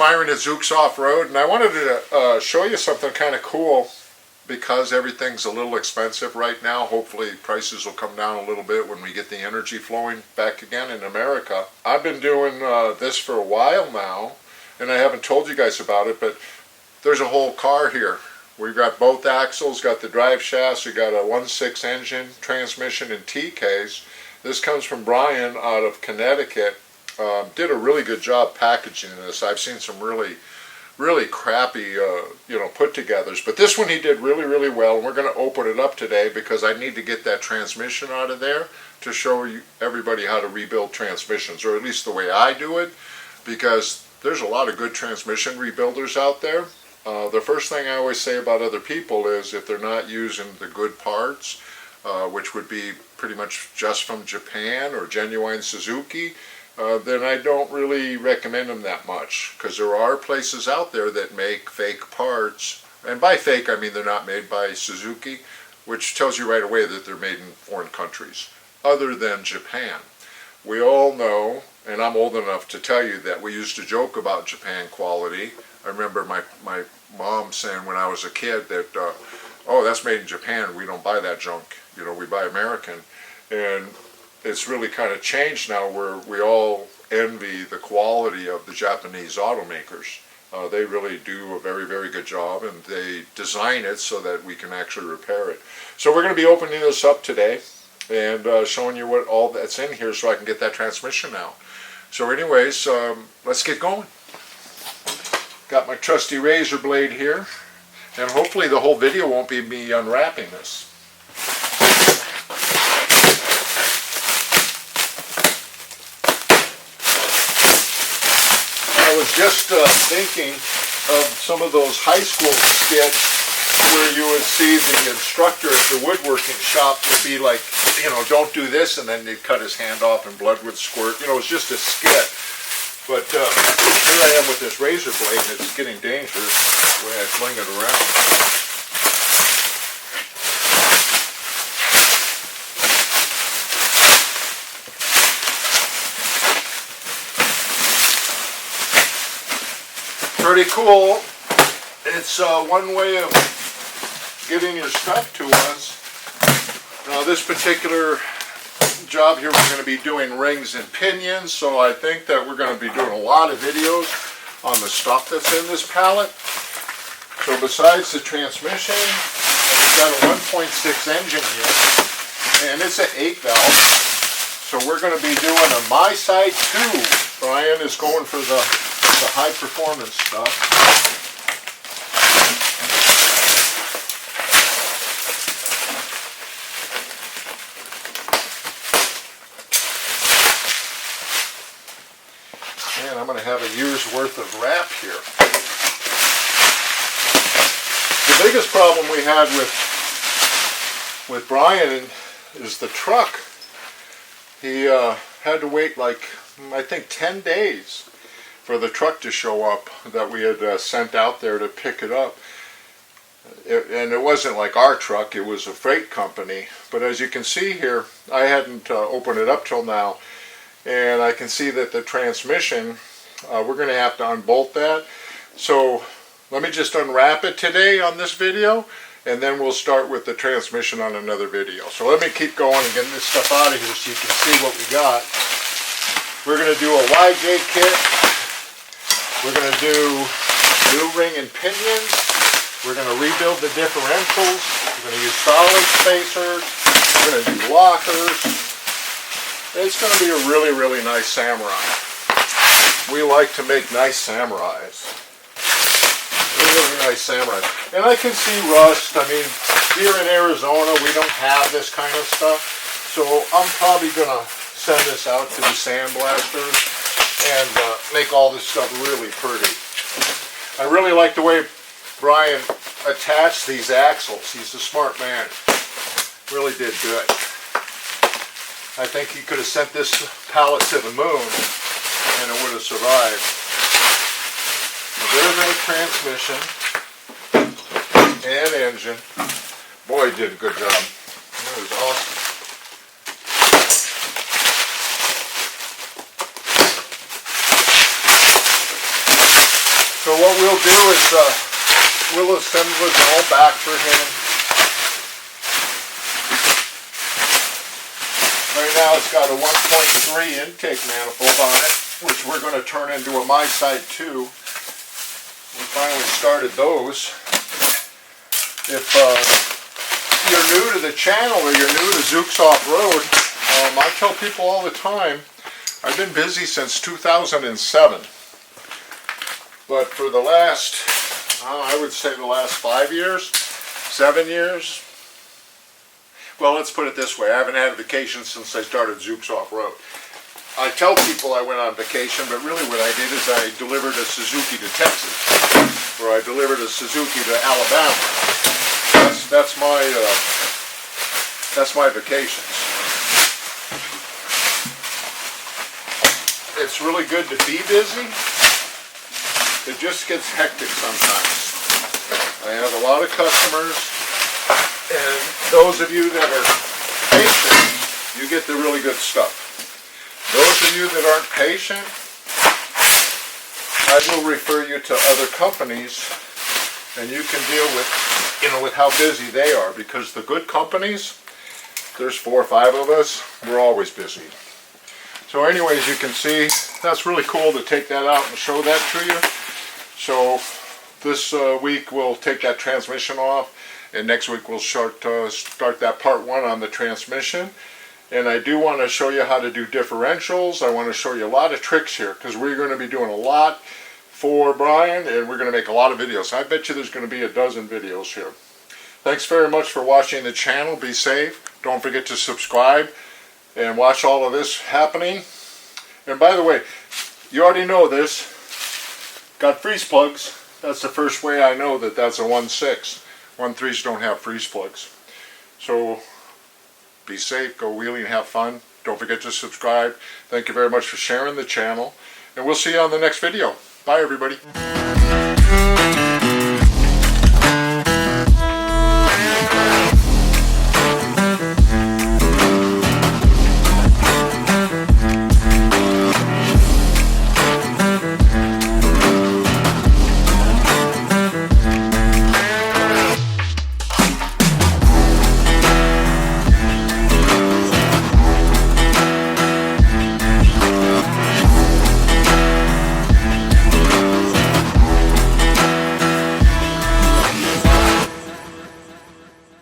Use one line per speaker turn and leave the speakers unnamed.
Myron at Zuk's Off-Road, and I wanted to show you something kind of cool because everything's a little expensive right now. Hopefully prices will come down a little bit when we get the energy flowing back again in America. I've been doing this for a while now, and I haven't told you guys about it, but there's a whole car here. We've got both axles, got the drive shafts, we got a 1.6 engine, transmission, and T-case. This comes from Brian out of Connecticut. Did a really good job packaging this. I've seen some really crappy put-togethers, but this one he did really well, and we're going to open it up today because I need to get that transmission out of there to show you everybody how to rebuild transmissions, or at least the way I do it, because there's a lot of good transmission rebuilders out there. The first thing I always say about other people is if they're not using the good parts, which would be pretty much just from Japan or genuine Suzuki, then I don't really recommend them that much, because there are places out there that make fake parts, and by fake I mean they're not made by Suzuki, which tells you right away that they're made in foreign countries other than Japan. We all know, and I'm old enough to tell you, that we used to joke about Japan quality. I remember my mom saying when I was a kid that, oh, that's made in Japan, we don't buy that junk, we buy American. And it's really kind of changed now where we all envy the quality of the Japanese automakers. They really do a very good job, and they design it so that we can actually repair it. So we're going to be opening this up today and showing you what all that's in here so I can get that transmission out. So anyways, let's get going. Got my trusty razor blade here, and hopefully the whole video won't be me unwrapping this. I was just thinking of some of those high school skits where you would see the instructor at the woodworking shop would be like, don't do this, and then they'd cut his hand off and blood would squirt. It was just a skit. But here I am with this razor blade, and it's getting dangerous the way I fling it around. Pretty cool. It's one way of getting your stuff to us. Now this particular job here, we're going to be doing rings and pinions, so I think that we're going to be doing a lot of videos on the stuff that's in this pallet. So besides the transmission, we've got a 1.6 engine here, and it's an 8 valve. So we're going to be doing a my side too. Brian is going for the high performance stuff. Man, I'm going to have a year's worth of wrap here. The biggest problem we had with Brian is the truck. He had to wait like, I think 10 days for the truck to show up that we had sent out there to pick it up. And it wasn't like our truck, it was a freight company. But as you can see here, I hadn't opened it up till now. And I can see that the transmission, we're going to have to unbolt that. So let me just unwrap it today on this video, and then we'll start with the transmission on another video. So let me keep going and getting this stuff out of here so you can see what we got. We're going to do a YJ kit. We're going to do new ring and pinions. We're going to rebuild the differentials. We're going to use solid spacers. We're going to do lockers. It's going to be a really nice Samurai. We like to make nice Samurais. Really nice Samurais. And I can see rust. I mean, here in Arizona, we don't have this kind of stuff. So I'm probably going to send this out to the sandblasters and make all this stuff really pretty. I really like the way Brian attached these axles. He's a smart man. Really did good. I think he could have sent this pallet to the moon and it would have survived. There's our transmission and engine. Boy, he did a good job. That was awesome. we'll do is we'll assemble it all back for him. Right now it's got a 1.3 intake manifold on it, which we're going to turn into a My Side 2. We finally started those. If you're new to the channel or you're new to Zuk's Off-Road, I tell people all the time, I've been busy since 2007. But for the last, I would say the last 5 years, 7 years, well, let's put it this way, I haven't had a vacation since I started Zuk's Off-Road. I tell people I went on vacation, but really what I did is I delivered a Suzuki to Texas, or I delivered a Suzuki to Alabama. That's my vacations. It's really good to be busy. It just gets hectic sometimes. I have a lot of customers, and those of you that are patient, you get the really good stuff. Those of you that aren't patient, I will refer you to other companies, and you can deal with, with how busy they are, because the good companies, there's 4 or 5 of us, we're always busy. So anyways, you can see, that's really cool to take that out and show that to you. So this week we'll take that transmission off, and next week we'll start that part 1 on the transmission. And I do want to show you how to do differentials. I want to show you a lot of tricks here, because we're going to be doing a lot for Brian, and we're going to make a lot of videos. I bet you there's going to be a dozen videos here. Thanks very much for watching the channel. Be safe. Don't forget to subscribe and watch all of this happening. And by the way, you already know this. Got freeze plugs. That's the first way I know that that's a 1.6. 1.3s don't have freeze plugs. So be safe, go wheeling, have fun. Don't forget to subscribe. Thank you very much for sharing the channel. And we'll see you on the next video. Bye everybody.